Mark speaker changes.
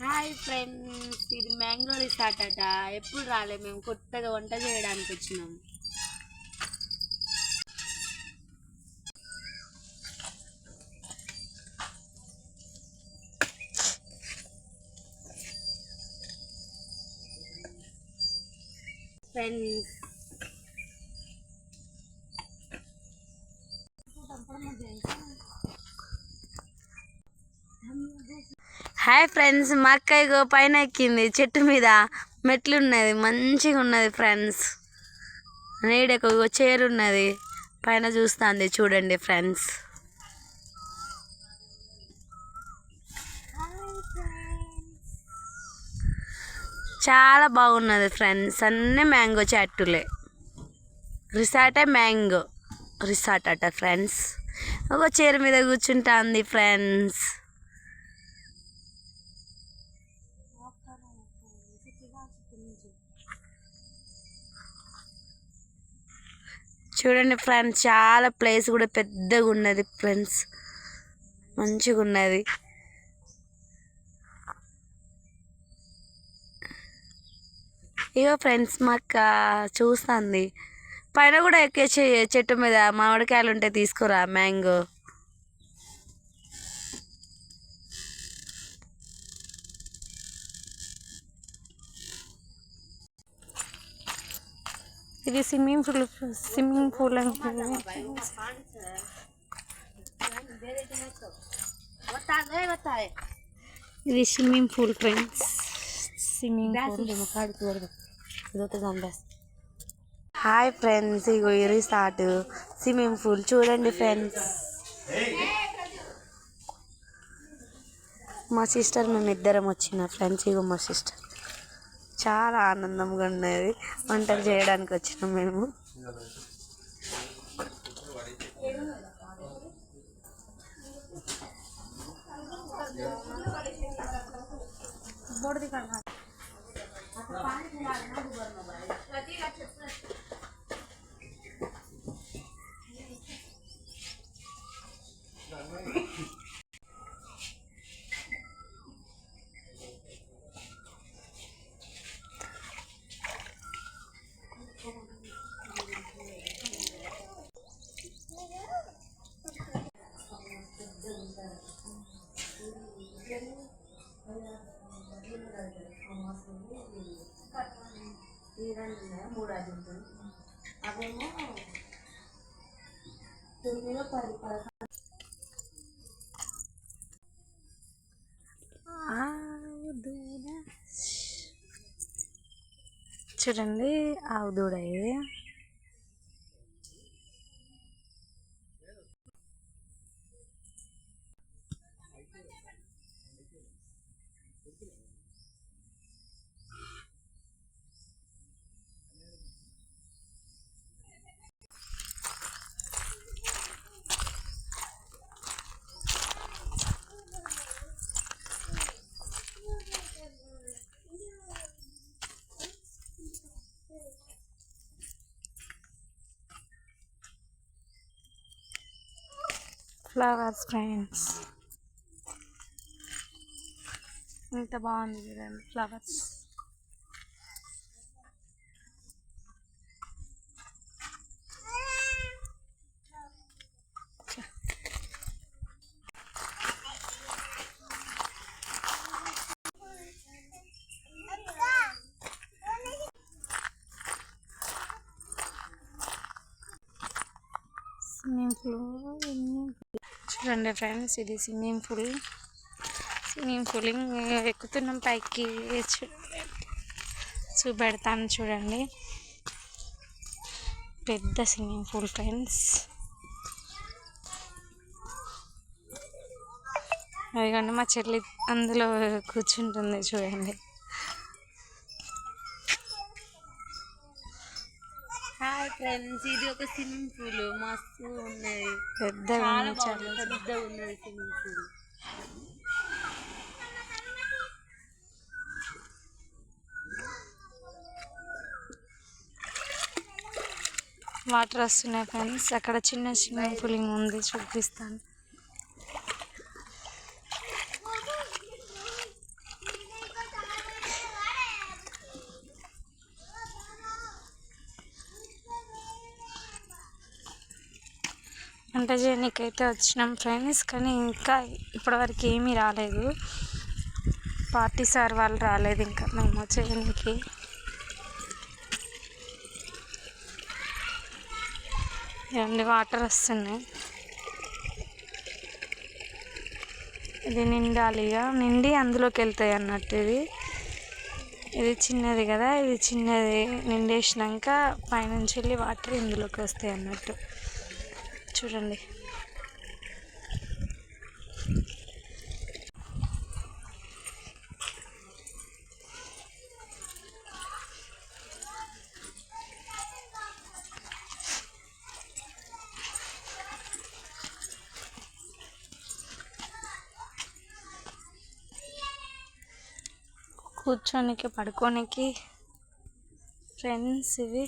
Speaker 1: Hi friends, ఇది mango resort అట. ఎప్పుడు రాలే, మేము కొత్తగా వంట చేయడానికి వచ్చినాం. ఫ్రెండ్స్ హాయ్ ఫ్రెండ్స్, మా అక్క పైన ఎక్కింది చెట్టు మీద. మెట్లు ఉన్నది, మంచిగా ఉన్నది ఫ్రెండ్స్. నీడకు చైర్ ఉన్నది, పైన చూస్తుంది. చూడండి ఫ్రెండ్స్, చాలా బాగున్నది ఫ్రెండ్స్. అన్నీ మ్యాంగో చెట్టులే. రిసార్టే మ్యాంగో రిసార్ట్ అట ఫ్రెండ్స్. ఒక చైర్ మీద కూర్చుంటుంది ఫ్రెండ్స్. చూడండి ఫ్రెండ్స్, చాలా ప్లేస్ కూడా పెద్దగా ఉన్నది ఫ్రెండ్స్, మంచిగా ఉన్నది. ఇగో ఫ్రెండ్స్, మా అక్క చూస్తుంది. పైన కూడా ఎక్కేసి చెట్టు మీద మామిడికాయలు ఉంటే తీసుకురా మ్యాంగో. ఇది స్విమ్మింగ్ పూల్ ఇది swimming pool friends. Swimming pool. Hi friends, ఇగో ఈ రిసార్ట్ స్విమ్మింగ్ పూల్ చూడండి ఫ్రెండ్స్. మా సిస్టర్ మేమిద్దరం వచ్చిన ఫ్రెండ్స్. ఇగో మా సిస్టర్ చాలా ఆనందంగా ఉన్నది. వంటలు చేయడానికి వచ్చినాం మేము. అవేమో 9, 10. చూడండి, ఆవు దూడ ఇది. ఫ్లవర్స్ ఫ్రెండ్స్, ఎంత బాగుంది చూడండి ఫ్లవర్స్. స్విమ్మింగ్ పూల్ చూడండి ఫ్రెండ్స్, ఇది స్విమ్మింగ్ పూల్. ఎక్కుతున్నాం పైకి. చూపెడతాను చూడండి, పెద్ద స్విమ్మింగ్ పూల్ ఫ్రెండ్స్. అదిగోండి మా చెల్లి అందులో కూర్చుంటుంది చూడండి. హాయ్ ఫ్రెండ్స్, ఇది ఒక స్విమ్మింగ్ పూల్. మస్తు ఉన్నది, పెద్దగా ఉన్నది స్విమ్మింగ్ పూల్.
Speaker 2: వాటర్ వస్తున్నాయి ఫ్రెండ్స్. అక్కడ చిన్న స్విమ్మింగ్ పూల్ ఉంది, చూపిస్తాను. వంట చేయడానికి అయితే వచ్చినాం ఫ్రెండ్స్, కానీ ఇంకా ఇప్పటివరకు ఏమీ రాలేదు. పార్టీ సార్ వాళ్ళు రాలేదు ఇంకా మేము చేయడానికి. ఇవన్నీ వాటర్ వస్తున్నాయి. ఇది నిండాలి, ఇక నిండి అందులోకి వెళ్తాయి అన్నట్టు. ఇది చిన్నది కదా, ఇది చిన్నది నిండేసినాక పైనుంచి వెళ్ళి వాటర్ ఇందులోకి వస్తాయి అన్నట్టు. చూడండి. కూర్చోనికి పడుకోనికి ఫ్రెండ్స్ ఇవి.